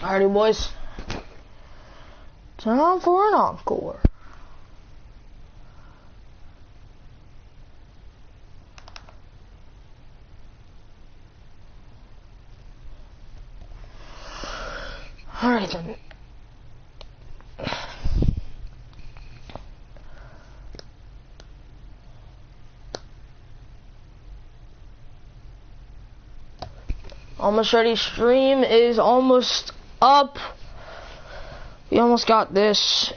Alrighty, boys. Time for an encore. Alright then. Almost ready. Stream is almost up. We almost got this.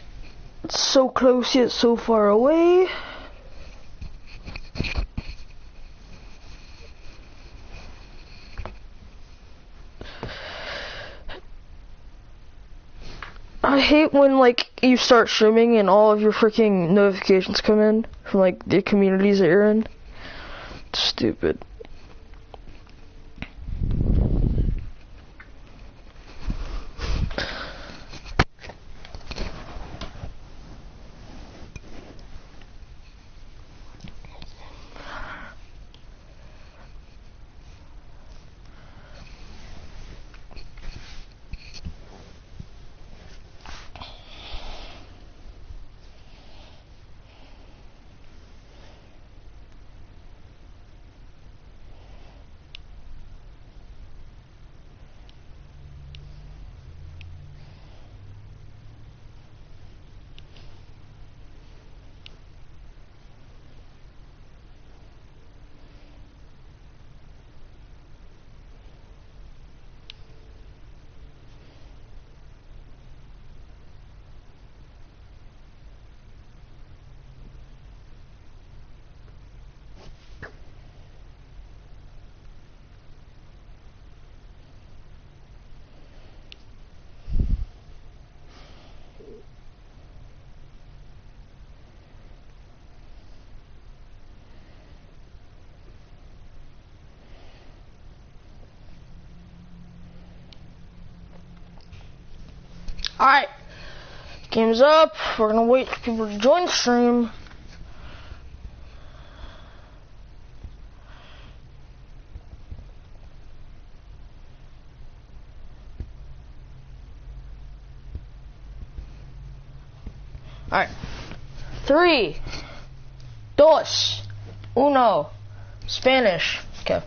It's so close yet so far away. I hate when like you start streaming and all of your freaking notifications come in from like the communities that you're in. It's stupid. Alright, game's up. We're gonna wait for people to join the stream. Alright, 3, 2, 1, Spanish. Okay.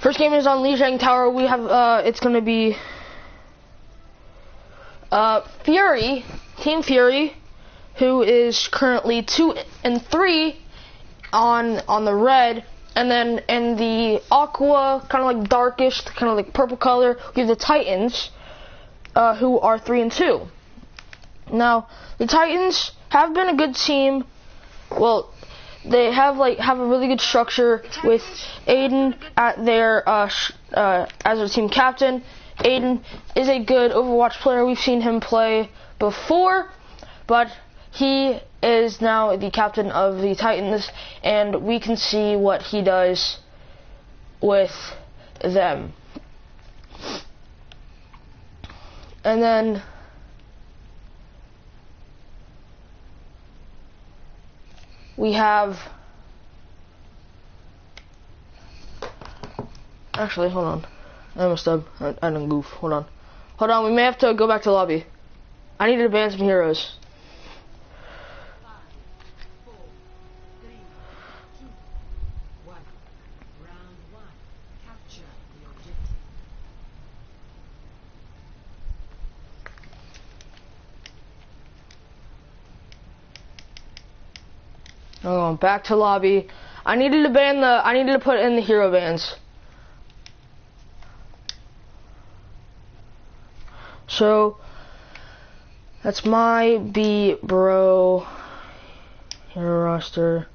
First game is on Lijiang Tower. We have, it's gonna be, Fury, Team Fury, who is currently 2 and 3 on the red, and then in the aqua, kind of like darkish, kind of like purple color, we have the Titans, who are 3 and 2. Now, the Titans have been a good team. Well, they have a really good structure with Aiden at their as their team captain. Aiden is a good Overwatch player. We've seen him play before, but he is now the captain of the Titans, and we can see what he does with them. And then we have, actually, hold on. I messed up. I didn't goof. Hold on. We may have to go back to lobby. I need to ban some heroes. Oh, back to lobby. I needed to put in the hero bans. So that's my B bro hero roster.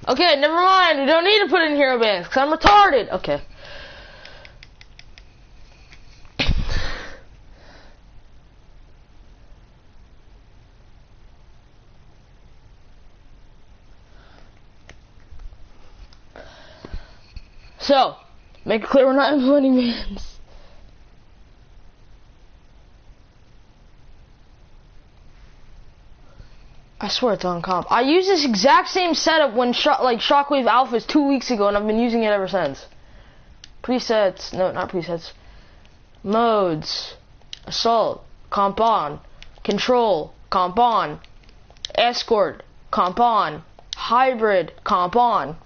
Okay, never mind. We don't need to put in hero bands because I'm retarded. Okay. So, make it clear we're not implementing bans. I swear it's on comp. I used this exact same setup when Shockwave Alphas 2 weeks ago, and I've been using it ever since. Presets, no, not presets. Modes, assault, comp on, control, comp on, escort, comp on, hybrid, comp on.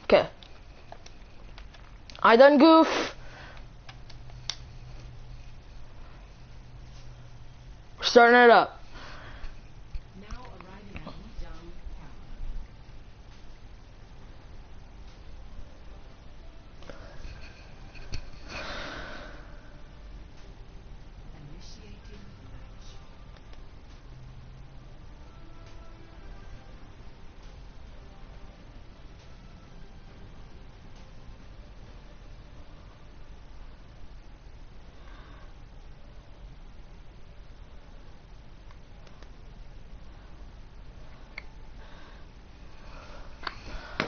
Okay. I done goof. We're starting it up. Now arriving at Wudang Tower. Initiating match.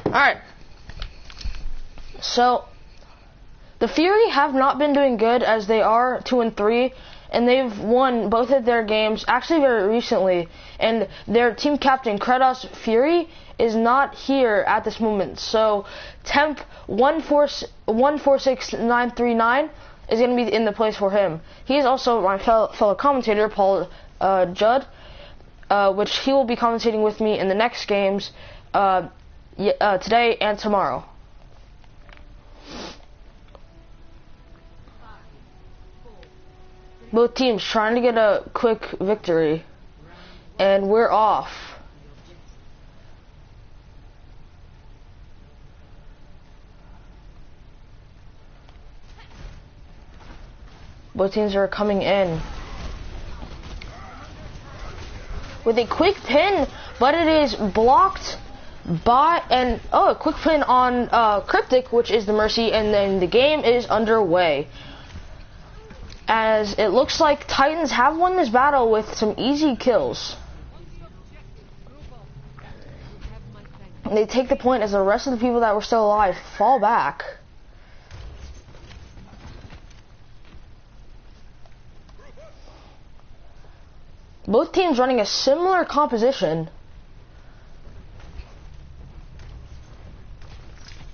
Alright. So, the Fury have not been doing good as they are 2-3, and they've won both of their games actually very recently. And their team captain, Kratos Fury, is not here at this moment. So, Temp 146939 is going to be in the place for him. He is also my fellow commentator, Paul Judd, which he will be commentating with me in the next games. Today and tomorrow. Both teams trying to get a quick victory, and we're off. Both teams are coming in with a quick pin, but it is blocked by a quick pin on Cryptic, which is the Mercy, and then the game is underway. As it looks like Titans have won this battle with some easy kills. They take the point as the rest of the people that were still alive fall back. Both teams running a similar composition,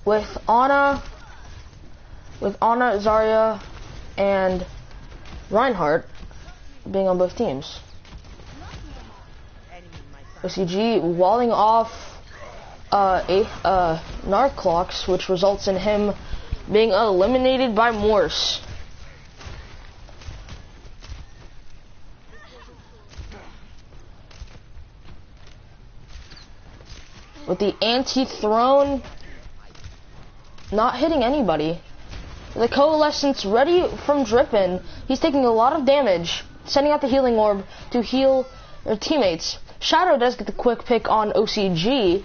with Ana, Zarya, and Reinhardt being on both teams. OCG walling off Narclox, which results in him being eliminated by Morse. With the anti-throne not hitting anybody. The Coalescence ready from Drippin. He's taking a lot of damage, sending out the healing orb to heal their teammates. Shadow does get the quick pick on OCG.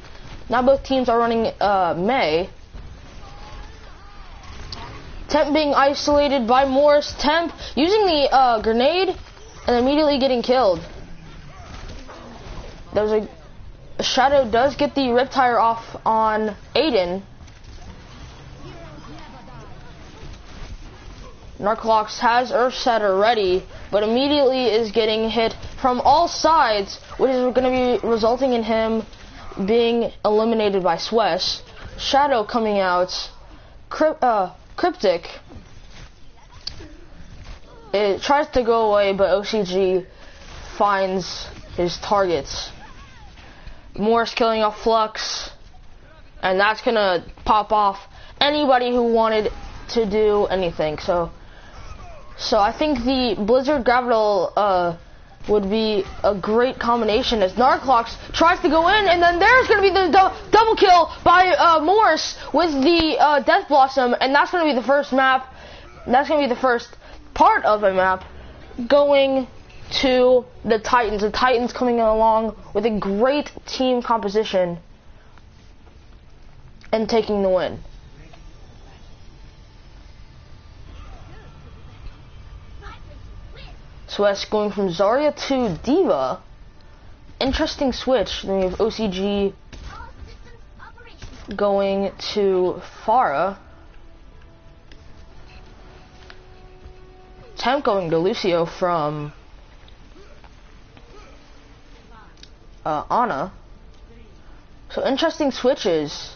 Now both teams are running Mei. Temp being isolated by Morris. Temp using the grenade and immediately getting killed. There's a Shadow does get the Riptire off on Aiden. Narclox has Earthshatter ready, but immediately is getting hit from all sides, which is going to be resulting in him being eliminated by Swess. Shadow coming out. Cryptic. It tries to go away, but OCG finds his targets. Morris killing off Flux. and that's gonna pop off anybody who wanted to do anything. So I think the Blizzard Gravital would be a great combination as Narclox tries to go in, and then there's going to be the double kill by Morse with the Death Blossom, and that's going to be the first map. That's going to be the first part of a map going to the Titans. The Titans coming along with a great team composition and taking the win. Swiss going from Zarya to Diva. Interesting switch. Then we have OCG going to Pharah. Temp going to Lucio from Ana. So interesting switches.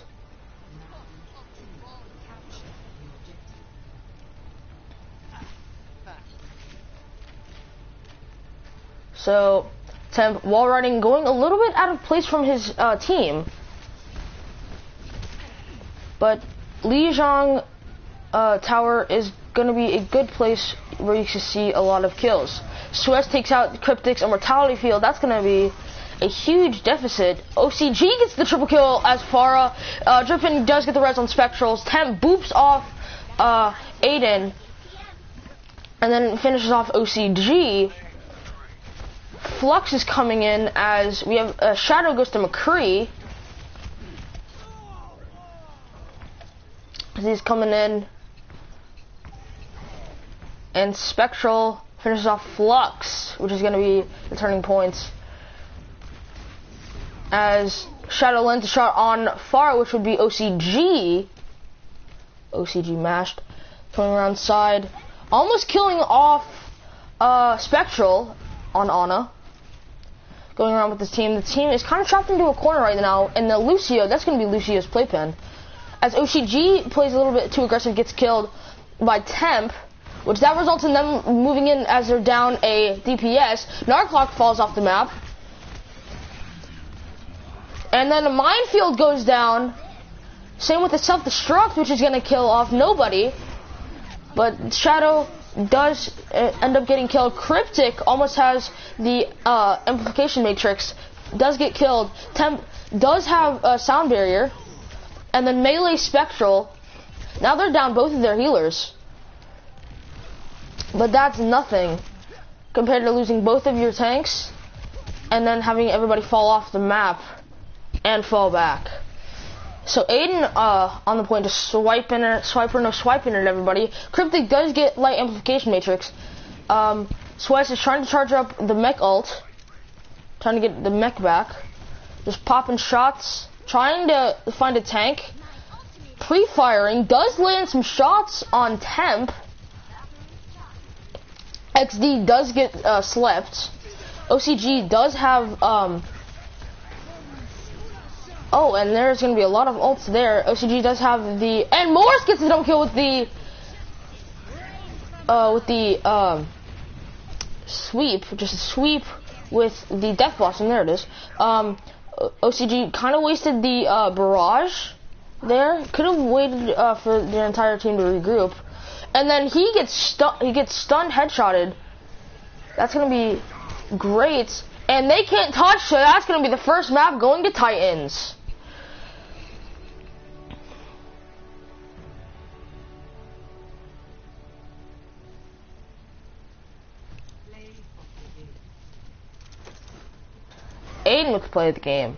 So, Temp, wall riding, going a little bit out of place from his team. But Lijiang Tower is going to be a good place where you can see a lot of kills. Suez takes out Cryptic's Immortality Field. That's going to be a huge deficit. OCG gets the triple kill as Pharah. Drippin does get the res on Spectrals. Temp boops off Aiden. And then finishes off OCG. Flux is coming in as we have Shadow goes to McCree. As he's coming in. And Spectral finishes off Flux, which is going to be the turning points. As Shadow lands a shot on Pharah, which would be OCG. OCG mashed. Coming around side. Almost killing off Spectral on Ana. Going around with this team. The team is kind of trapped into a corner right now. And the Lucio, that's going to be Lucio's playpen. As OCG plays a little bit too aggressive, gets killed by Temp. Which that results in them moving in as they're down a DPS. Narclox falls off the map. And then a minefield goes down. Same with the self-destruct, which is going to kill off nobody. But Shadow does end up getting killed. Cryptic almost has the amplification matrix. Does get killed. Temp does have a sound barrier. And then Melee Spectral. Now they're down both of their healers. But that's nothing compared to losing both of your tanks and then having everybody fall off the map and fall back. So Aiden on the point, just swiping at everybody. Cryptic does get light amplification matrix. Swiss is trying to charge up the mech ult, trying to get the mech back. Just popping shots, trying to find a tank. Pre-firing, does land some shots on Temp. XD does get slept. OCG does have oh, and there's gonna be a lot of ults there. OCG does have the, and Morris gets the double kill with the sweep, just a sweep with the Death Blossom. There it is. OCG kind of wasted the barrage there. Could have waited for the entire team to regroup. And then he gets stunned, headshotted. That's gonna be great. And they can't touch, so that's gonna be the first map going to Titans. Aiden with the play of the game.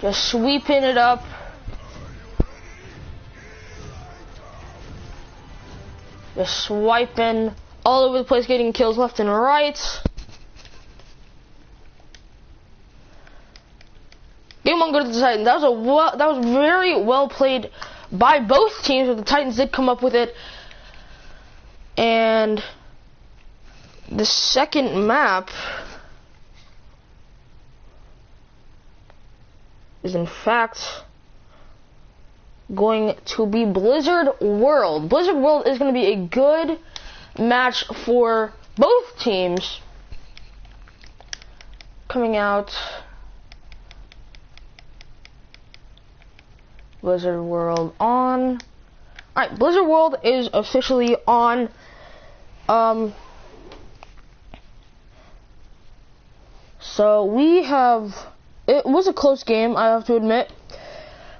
Just sweeping it up. Just swiping all over the place, getting kills left and right. Game 1 go to the Titans. That was very well played by both teams, but the Titans did come up with it. And the second map is in fact going to be Blizzard World. Blizzard World is going to be a good match for both teams. coming out. Blizzard World on. Alright, Blizzard World is officially on. So we have, it was a close game, I have to admit.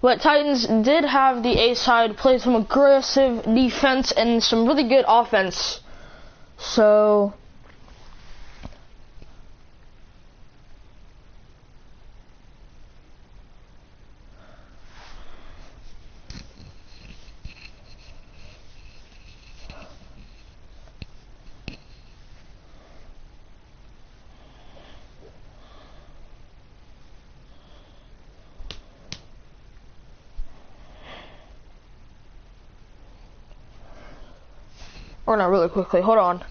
But Titans did have the A side, played some aggressive defense and some really good offense. So or not really quickly, hold on.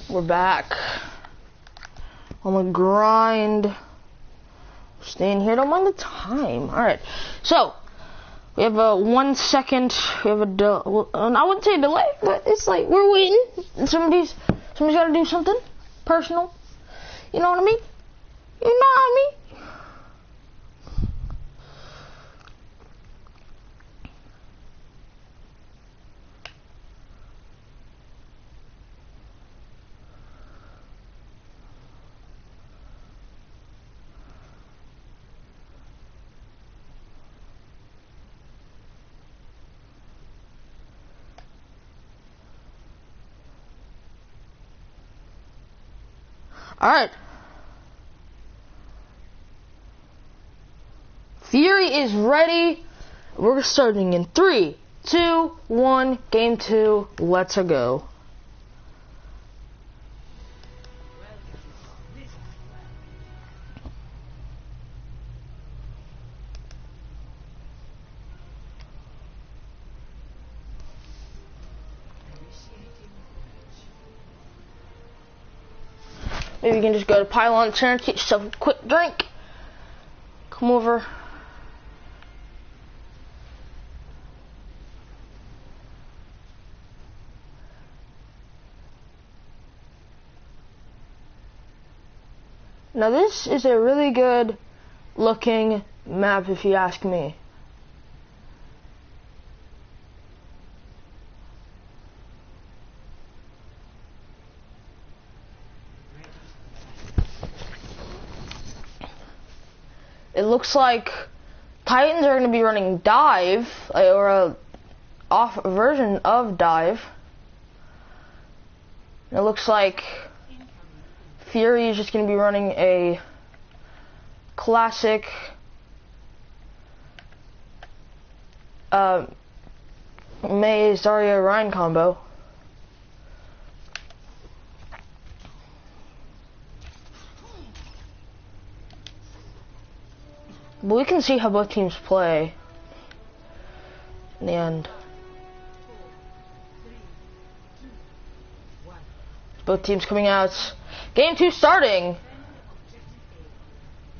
We're back on the grind. Staying here, don't mind the time. Alright, so we have a 1 second. We have a I wouldn't say delay, but it's like we're waiting. Somebody's got to do something personal. You know what I mean? You know what I mean? Alright. Fury is ready. We're starting in 3, 2, 1. Game 2. Let's go. Maybe you can just go to Pylon Center, get yourself a quick drink. Come over. Now this is a really good looking map if you ask me. It looks like Titans are going to be running dive, or a off version of dive. It looks like Fury is just going to be running a classic Mei Zarya Ryan combo. But we can see how both teams play in the end. Both teams coming out. Game 2 starting.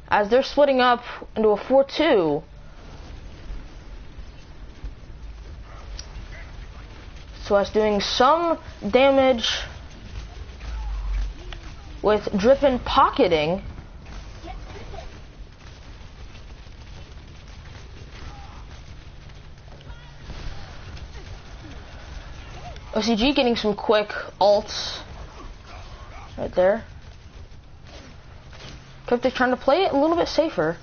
As they're splitting up into a 4-2. Swiss doing some damage with Drippin pocketing. OCG getting some quick ults right there. Cryptic trying to play it a little bit safer.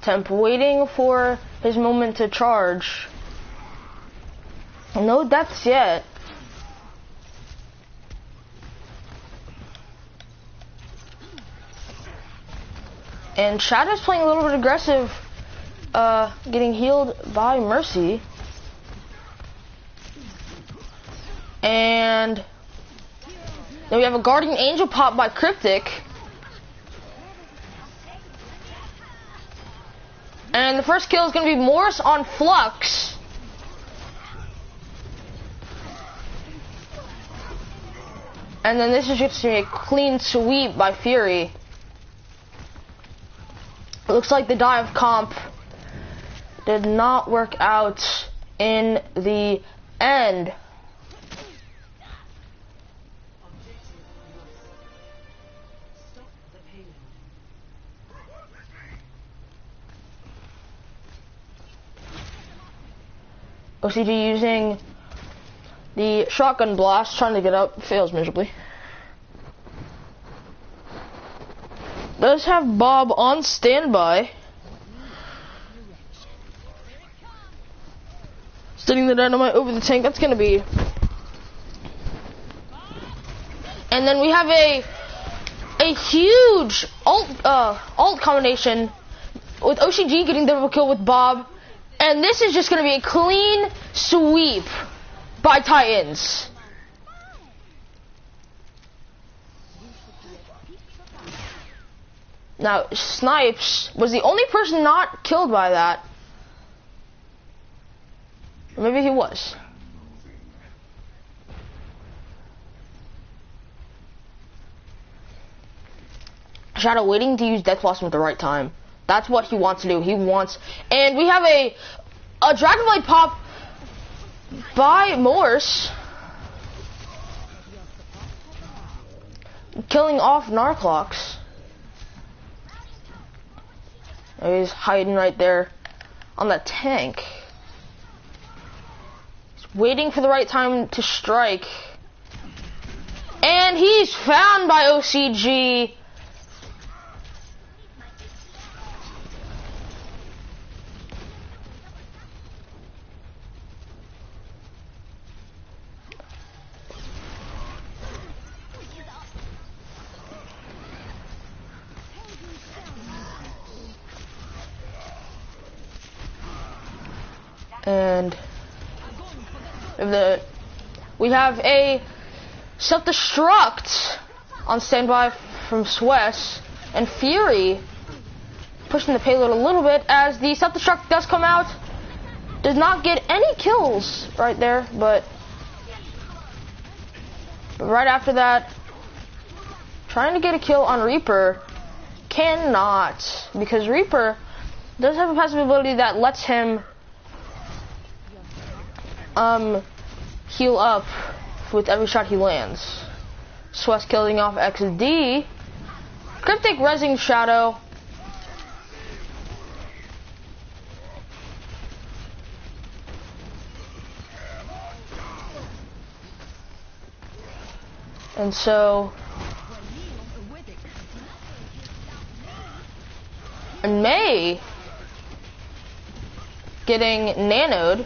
Temp waiting for his moment to charge. No deaths yet. And Shadow's playing a little bit aggressive, getting healed by Mercy. And then we have a Guardian Angel pop by Cryptic. And the first kill is going to be Morris on Flux. And then this is just a clean sweep by Fury. It looks like the dive comp did not work out in the end. OCG using the shotgun blast, trying to get up, fails miserably. Does have Bob on standby. Setting the dynamite over the tank, that's gonna be. And then we have a huge ult combination with OCG getting the double kill with Bob. And this is just going to be a clean sweep by Titans. Now, Snipes was the only person not killed by that. Or maybe he was. Shadow waiting to use Death Blossom at the right time. That's what he wants to do. He wants, and we have a Dragonblade pop by Morse, killing off Narclox. He's hiding right there on that tank. He's waiting for the right time to strike, and he's found by OCG. And we have a self-destruct on standby from Swiss, and Fury pushing the payload a little bit as the self-destruct does come out. Does not get any kills right there, but right after that, trying to get a kill on Reaper, cannot, because Reaper does have a passive ability that lets him heal up with every shot he lands. Swiss killing off XD. Cryptic rezzing Shadow. And so May getting nanoed.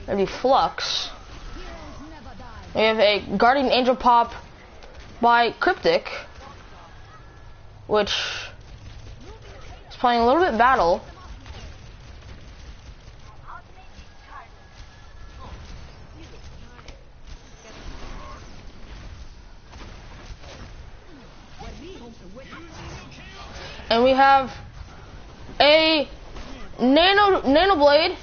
Maybe Flux. We have a Guardian Angel pop by Cryptic, which is playing a little bit battle. And we have a Nano Blade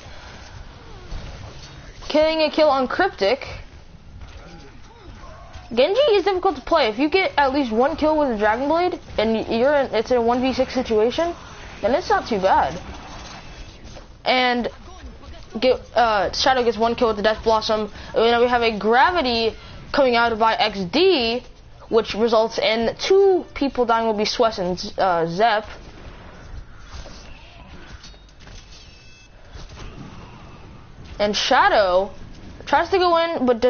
getting a kill on Cryptic. Genji is difficult to play. If you get at least one kill with a Dragon Blade and it's a 1v6 situation, then it's not too bad. And Shadow gets one kill with the Death Blossom. And we have a Gravity coming out by XD, which results in 2 people dying. Will be Swess and Zep. And Shadow tries to go in, but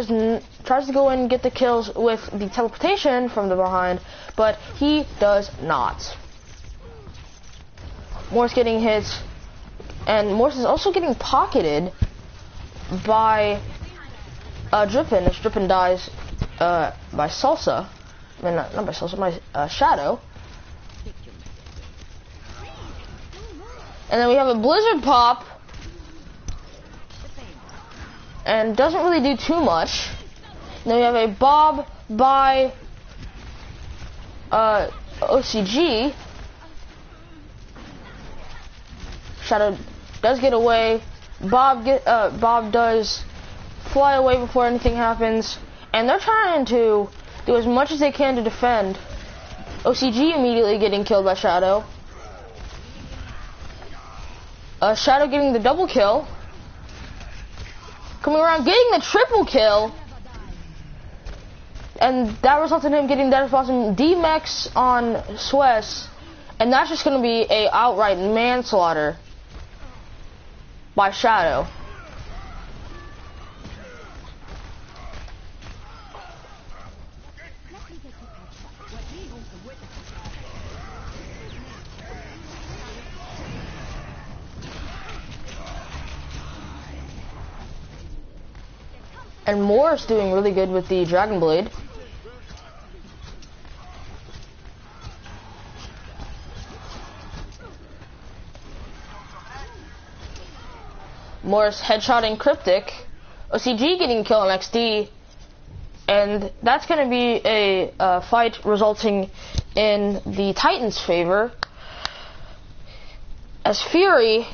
tries to go in and get the kills with the teleportation from the behind, but he does not. Morse getting hits, and Morse is also getting pocketed by Drippin. If Drippin dies by Salsa, I mean not by Salsa, by Shadow. And then we have a Blizzard Pop. And doesn't really do too much. Then we have a Bob by OCG. Shadow does get away. Bob does fly away before anything happens, and they're trying to do as much as they can to defend. OCG immediately getting killed by Shadow. Shadow getting the double kill. Coming around, getting the triple kill. And that results in him getting Death Blossom D-Max on Swess. And that's just going to be a outright manslaughter by Shadow. And Morse doing really good with the Dragon Blade. Morse headshotting Cryptic. OCG getting kill on XD. And that's going to be a fight resulting in the Titans' favor. As Fury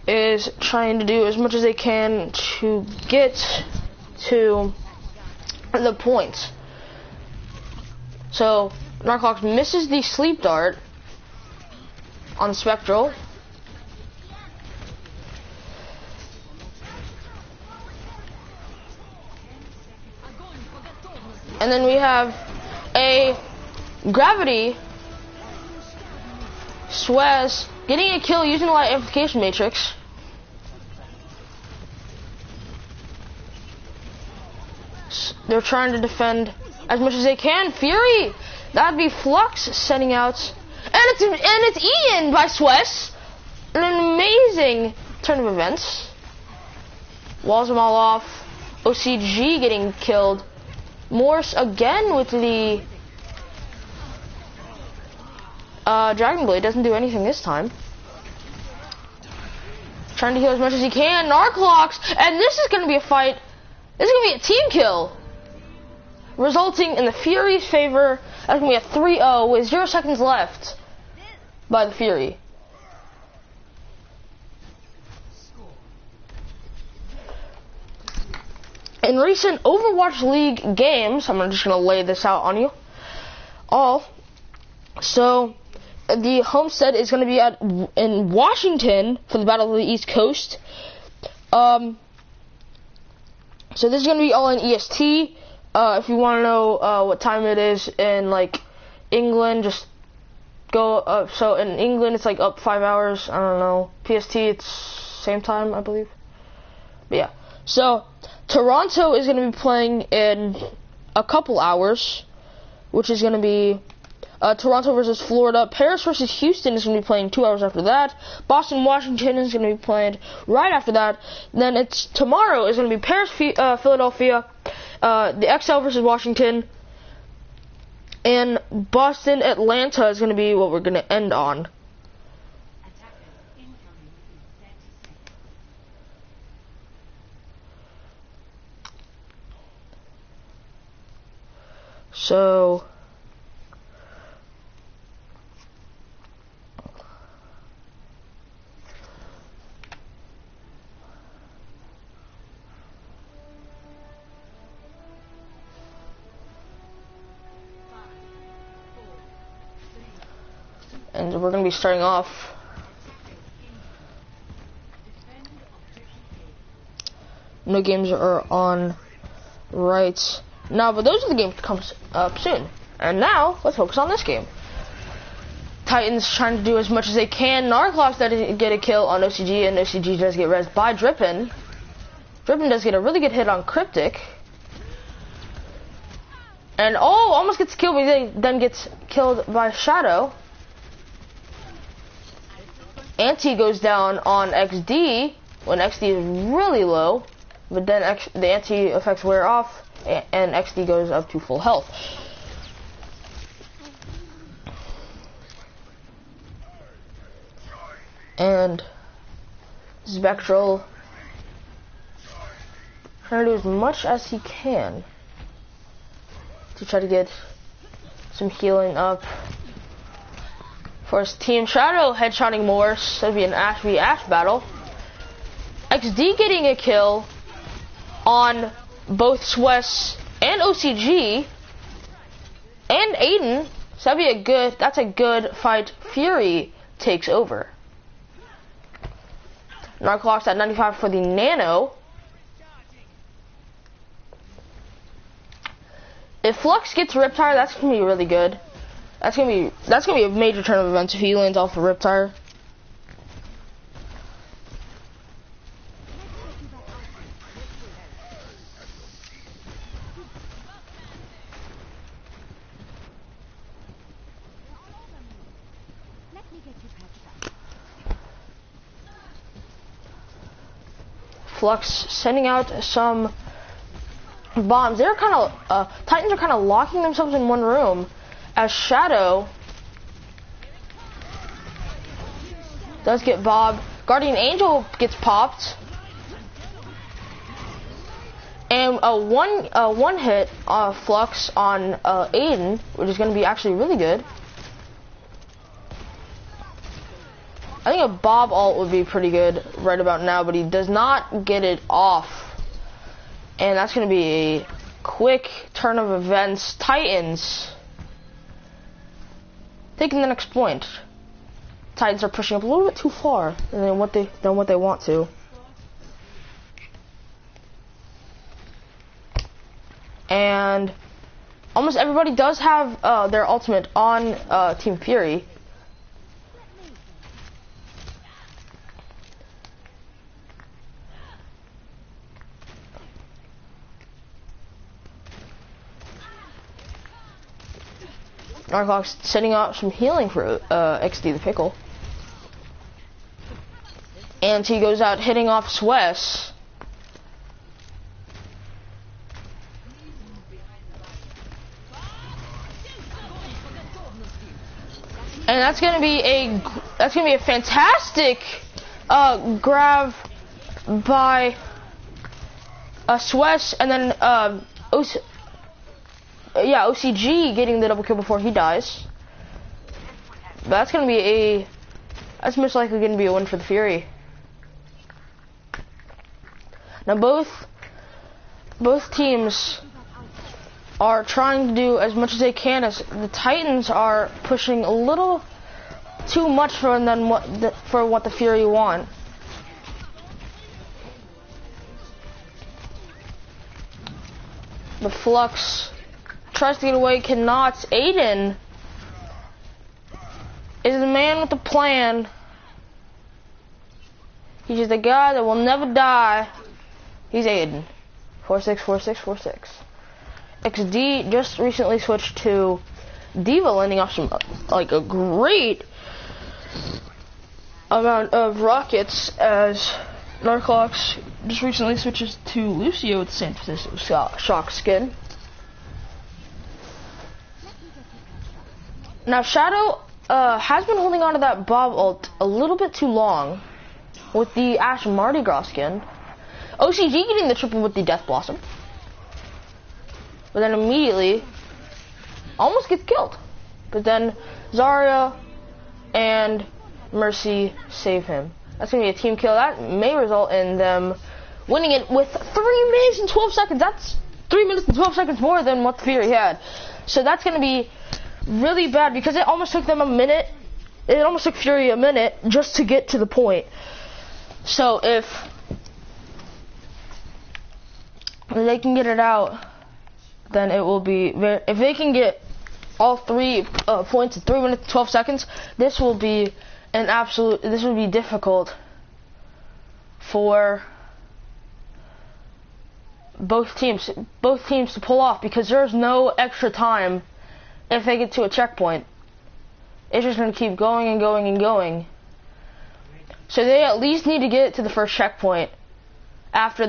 is trying to do as much as they can to get to the point. So Narcox misses the sleep dart on Spectral. And then we have a Gravity Swess getting a kill using the light amplification matrix. They're trying to defend as much as they can. Fury, that'd be Flux setting out, and it's Ian by Swess. An amazing turn of events. Walls them all off. OCG getting killed. Morse again with the Dragon Blade, doesn't do anything this time. Trying to heal as much as he can. Narclox, and this is going to be a fight. This is going to be a team kill, resulting in the Fury's favor. That's going to be a 3-0 with 0 seconds left by the Fury. In recent Overwatch League games, I'm just going to lay this out on you all. So the Homestead is going to be in Washington for the Battle of the East Coast. So this is going to be all in EST. If you want to know what time it is in like England, just go up. So in England it's like up 5 hours. I don't know. PST it's same time, I believe. But yeah. So Toronto is going to be playing in a couple hours, which is going to be Toronto versus Florida. Paris versus Houston is going to be playing 2 hours after that. Boston, Washington is going to be playing right after that. Then it's tomorrow is going to be Paris, Philadelphia, the XL versus Washington, and Boston, Atlanta is going to be what we're going to end on. So And we're going to be starting off. No games are on right now, but those are the games to come up soon. And now, let's focus on this game. Titans trying to do as much as they can. Narclox does get a kill on OCG, and OCG does get rezzed by Drippin. Drippin does get a really good hit on Cryptic. And almost gets killed, but then gets killed by Shadow. Anti goes down on XD when XD is really low, but then the anti effects wear off and XD goes up to full health. And Spectral trying to do as much as he can to try to get some healing up for his team. Shadow headshotting more, so it'd be an Ash v Ash battle. XD getting a kill on both Swess and OCG and Aiden. So that's a good fight. Fury takes over. Narclox at 95 for the Nano. If Flux gets Riptire, that's gonna be really good. That's gonna be a major turn of events if he lands off the Riptire. Flux sending out some bombs. They're kind of Titans are kind of locking themselves in one room as Shadow does get Bob. Guardian Angel gets popped, and one hit Flux on Aiden, which is going to be actually really good. I think a Bob ult would be pretty good right about now, but he does not get it off. And that's going to be a quick turn of events. Titans taking the next point. Titans are pushing up a little bit too far than what they want to. And almost everybody does have their ultimate on Team Fury. Narclox setting up some healing for XD the Pickle. And he goes out hitting off Swess. And that's gonna be a fantastic grab by Swess, and then OCG getting the double kill before he dies. But that's most likely gonna be a win for the Fury. Now both teams are trying to do as much as they can, as the Titans are pushing a little too much for what the Fury want. The Flux tries to get away, cannot. Aiden is the man with the plan. He's just a guy that will never die. He's Aiden. 464646. XD just recently switched to Diva, landing off some a great amount of rockets, as Narclox just recently switches to Lucio with the San Francisco Shock skin. Now Shadow has been holding on to that Bob ult a little bit too long with the Ash Mardi Gras skin. OCG getting the triple with the Death Blossom, but then immediately almost gets killed. But then Zarya and Mercy save him. That's going to be a team kill. That may result in them winning it with 3 minutes and 12 seconds. That's 3 minutes and 12 seconds more than what the Fury had. So that's going to be really bad, because it almost took them a minute it almost took Fury a minute just to get to the point. So if they can get it out, then it will be if they can get all 3 points in 3 minutes 12 seconds, this will be this would be difficult for both teams to pull off, because there's no extra time if they get to a checkpoint. It's just going to keep going and going and going. So they at least need to get to the first checkpoint after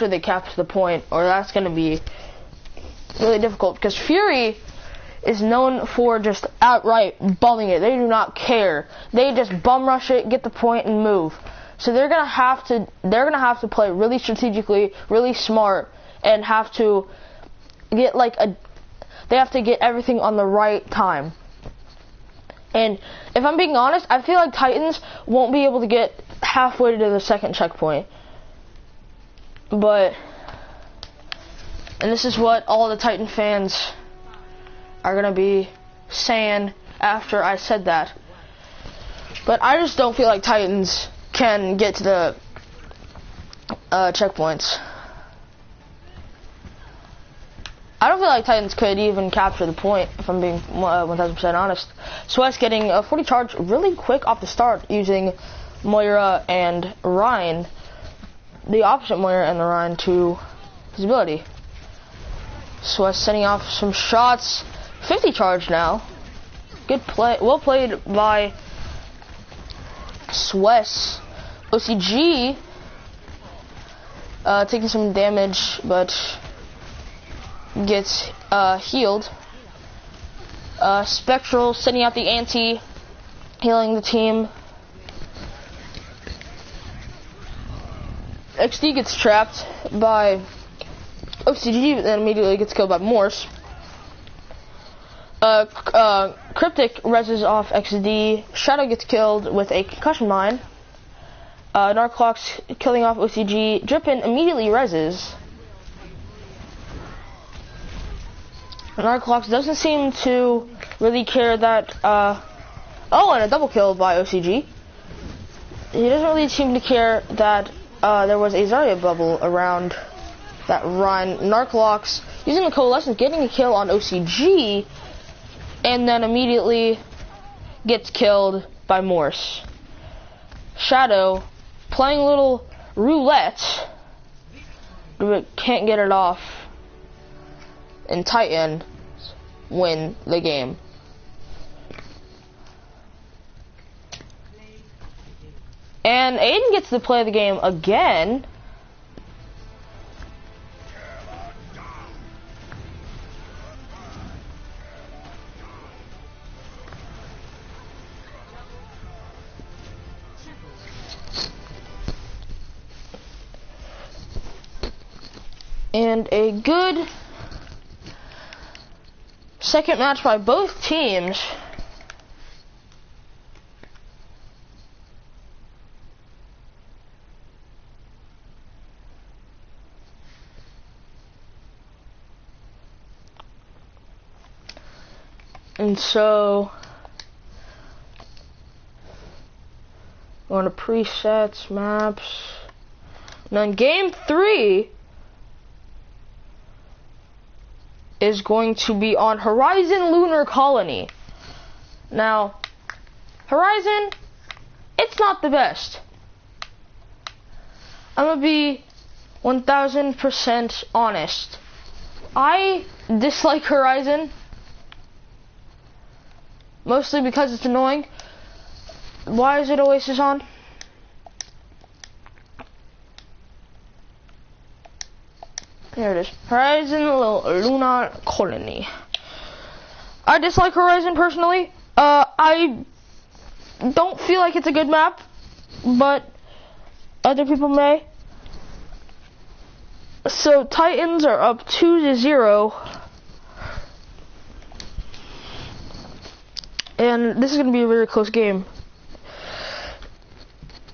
they capture the point, or that's going to be really difficult, because Fury is known for just outright bumming it. They do not care. They just bum rush it, get the point, and move. So they're gonna have to play really strategically, really smart, and have to get they have to get everything on the right time. And if I'm being honest, I feel like Titans won't be able to get halfway to the second checkpoint. And this is what all the Titan fans are gonna be saying after I said that. But I just don't feel like Titans can get to the checkpoints. I don't feel like Titans could even capture the point, if I'm being 1000% honest. Sweat's getting a 40 charge really quick off the start using Moira and Ryan. The opposite Moira and the Ryan to his ability. Sweat's sending off some shots. 50 charge now. Good play. Well played by Sweat. OCG taking some damage, but gets healed. Spectral sending out the anti, healing the team. XD gets trapped by OCG, and then immediately gets killed by Morse. Cryptic reses off XD. Shadow gets killed with a concussion mine. Narclox killing off OCG. Drippin immediately reses. Narclox doesn't seem to really care that, and a double kill by OCG. He doesn't really seem to care that, there was a Zarya bubble around that run. Narclox using the Coalescence, getting a kill on OCG, and then immediately gets killed by Morse. Shadow playing a little roulette, but can't get it off. And Titan win the game. And Aiden gets to play the game again. And a good second match by both teams. And so, on to presets, maps. And then game 3 is going to be on Horizon Lunar Colony. Now, Horizon, it's not the best. I'm gonna be 1000% honest. I dislike Horizon, mostly because it's annoying. Why is it Oasis on? There it is. Horizon Lunar Colony. I dislike Horizon personally. I don't feel like it's a good map, but other people may. So Titans are up 2-0. And this is going to be a very close game,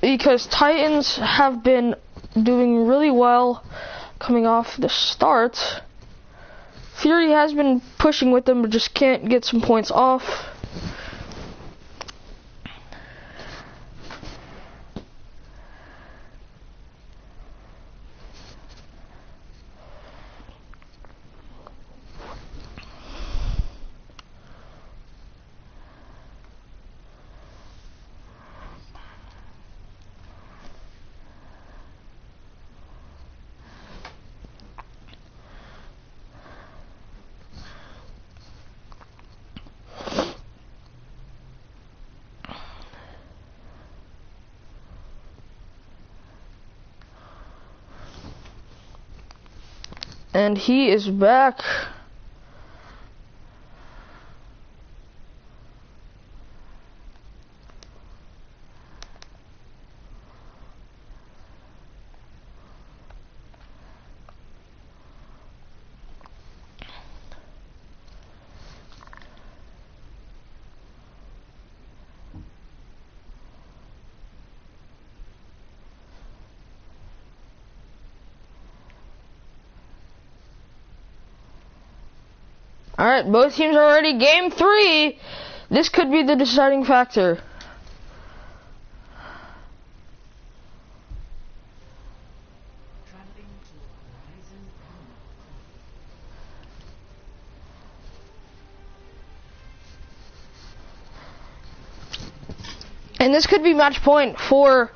because Titans have been doing really well coming off the start. Fury has been pushing with them, but just can't get some points off. And he is back. Alright, both teams are already game 3. This could be the deciding factor. Traveling to Horizon. And this could be match point for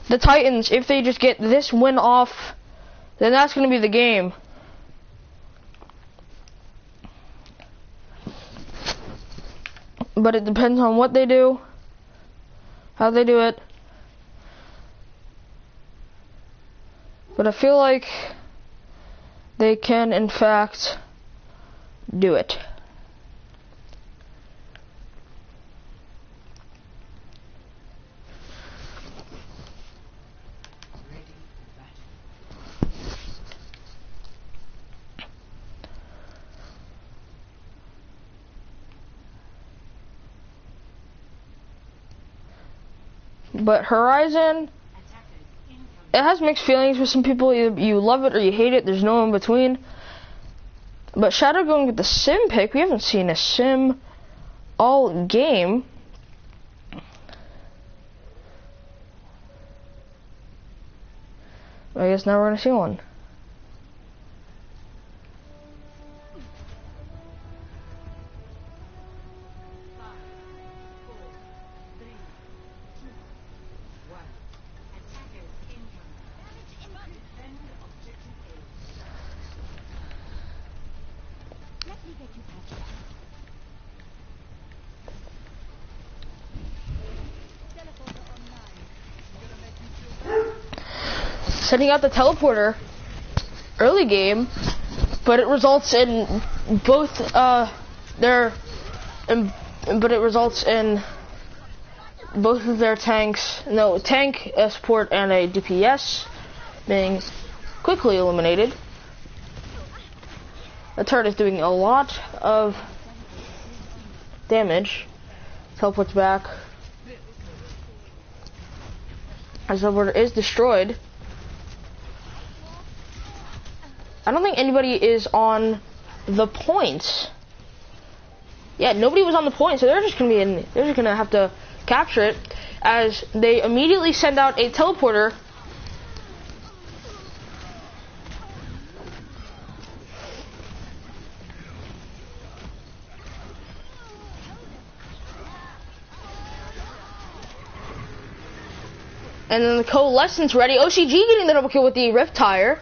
the Titans. If they just get this win off, then that's going to be the game. But it depends on what they do, how they do it. But I feel like they can, in fact, do it. Ready for battle. But Horizon, it has mixed feelings with some people. Either you love it or you hate it. There's no in between. But Shadow going with the sim pick. We haven't seen a sim all game. I guess now we're gonna see one. Setting out the teleporter early game, but it results in both both of their tanks, tank, a support, and a DPS being quickly eliminated. The turret is doing a lot of damage. Teleports back. As the teleporter is destroyed. I don't think anybody is on the points. Yeah, nobody was on the point, so they're just gonna have to capture it as they immediately send out a teleporter. And then the Coalescence ready. OCG getting the double kill with the Rift Tire.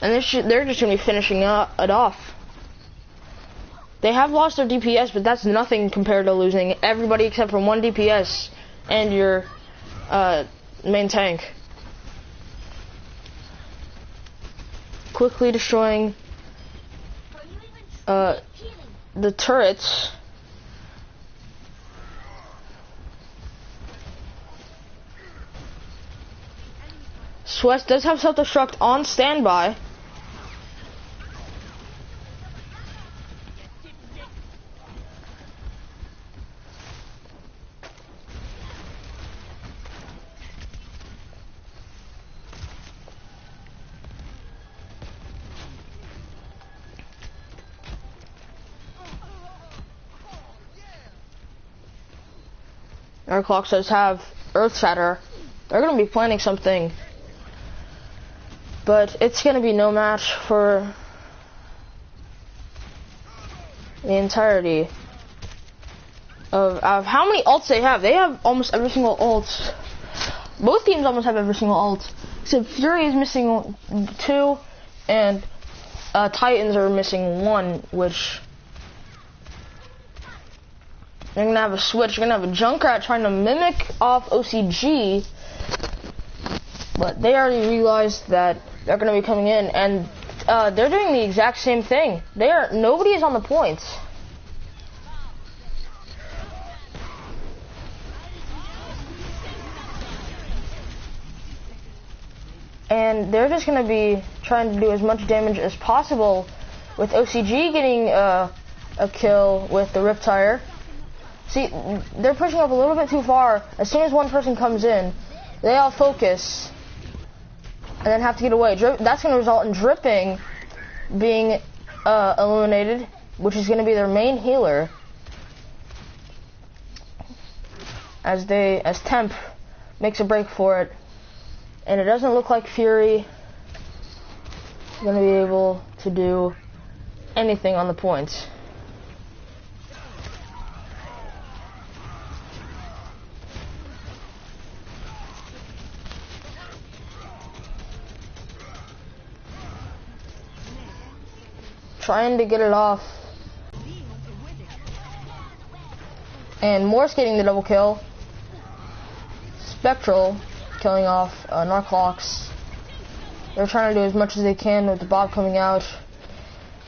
And they're just going to be finishing it off. They have lost their DPS, but that's nothing compared to losing everybody except for one DPS and your main tank. Quickly destroying the turrets. Sweat does have self-destruct on standby. Our clock says have Earth Shatter. They're going to be planning something. But it's going to be no match for the entirety of how many ults they have. They have almost every single ult. Both teams almost have every single ult. Except Fury is missing 2, and Titans are missing 1, which... They're going to have a switch. You're going to have a Junkrat trying to mimic off OCG. But they already realized that they're going to be coming in. And they're doing the exact same thing. Nobody is on the points. And they're just going to be trying to do as much damage as possible, with OCG getting a kill with the Riptire. See, they're pushing up a little bit too far. As soon as one person comes in, they all focus and then have to get away. That's going to result in Dripping being eliminated, which is going to be their main healer, as Temp makes a break for it. And it doesn't look like Fury is going to be able to do anything on the points. Trying to get it off. And Morse getting the double kill. Spectral killing off Narclox. They're trying to do as much as they can with the Bob coming out.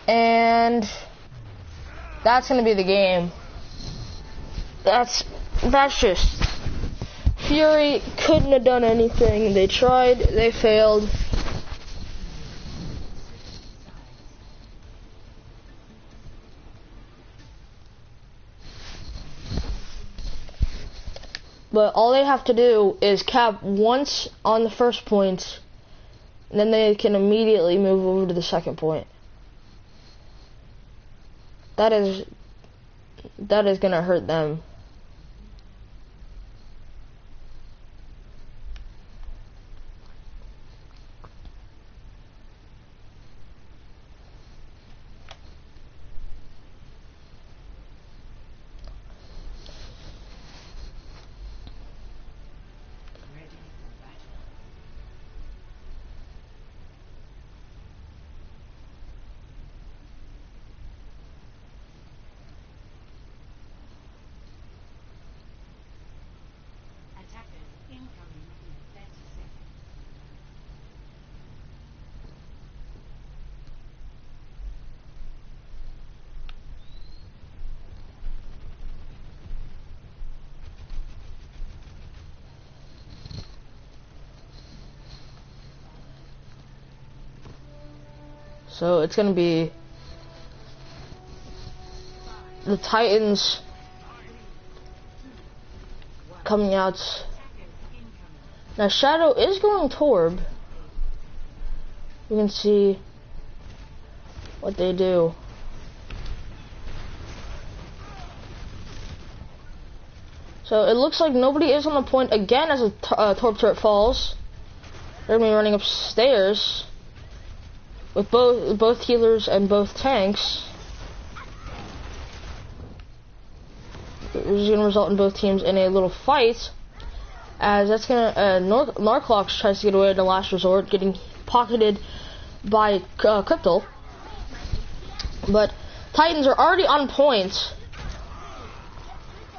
And that's going to be the game. That's just... Fury couldn't have done anything. They tried, they failed. But all they have to do is cap once on the first point, and then they can immediately move over to the second point. That is gonna hurt them. So it's going to be the Titans coming out. Now Shadow is going Torb. You can see what they do. So it looks like nobody is on the point again as a Torb turret falls. They're going to be running upstairs with both healers and both tanks. Which is going to result in both teams in a little fight, as that's going to Narclox tries to get away at the last resort, getting pocketed by Cryptal. But Titans are already on point,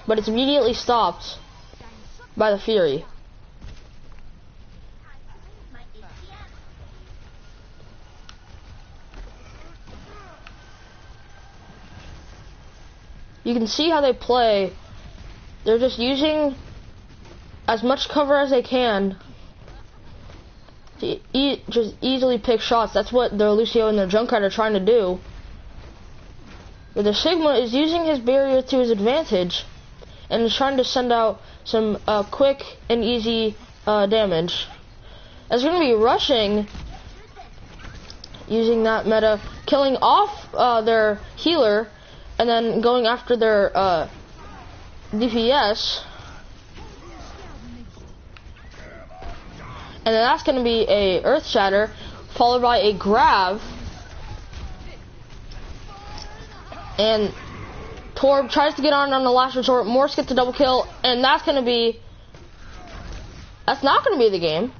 but it's immediately stopped by the Fury. You can see how they play. They're just using as much cover as they can to just easily pick shots. That's what their Lucio and their Junkrat are trying to do. But the Sigma is using his barrier to his advantage and is trying to send out some quick and easy damage. As they're going to be rushing, using that meta, killing off their healer, and then going after their DPS. And then that's going to be a Earth Shatter, followed by a Grav. And Torb tries to get on the last resort. Morse gets a double kill, and that's not going to be the game.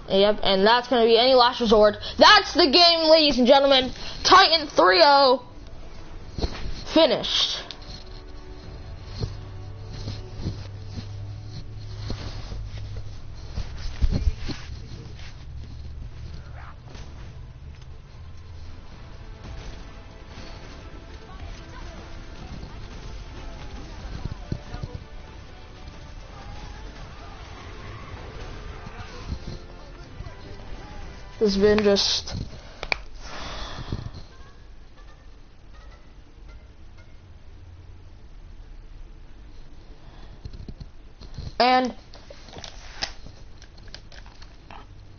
Yep, and that's going to be any last resort. That's the game, ladies and gentlemen. Titan 3-0 finished. has been just... And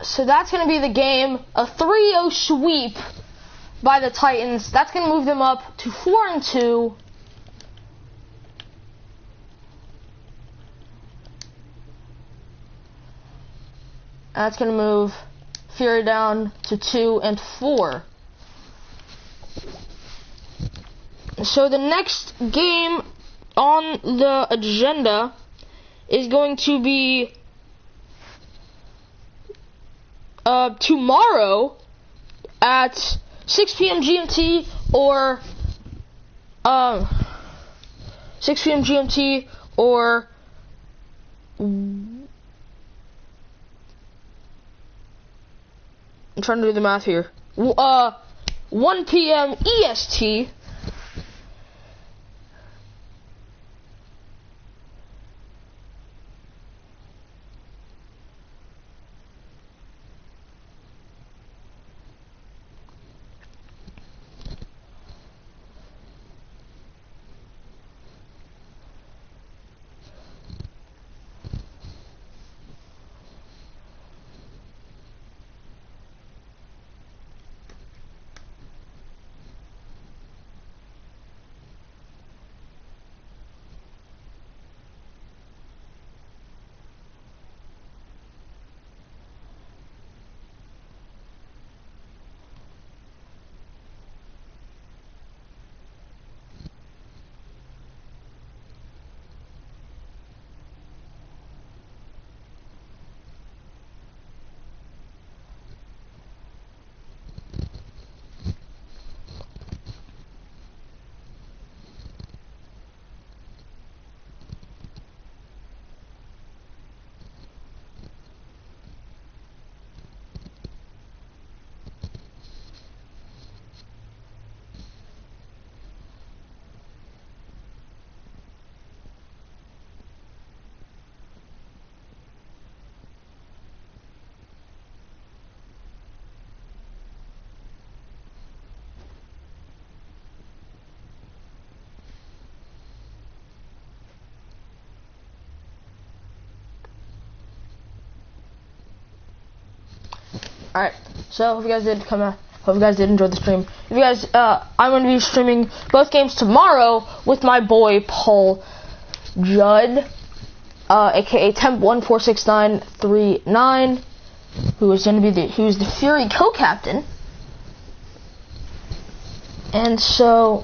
so that's going to be the game. A 3-0 sweep by the Titans. That's going to move them up to 4-2. That's going to move Fury down to 2-4. So the next game on the agenda is going to be tomorrow at 6 p.m. GMT or 6 p.m. GMT or 1 p.m. EST. Alright, so hope you guys did hope you guys did enjoy the stream. If you guys, I'm going to be streaming both games tomorrow with my boy Paul Judd, aka Temp146939, who's the Fury co-captain. And so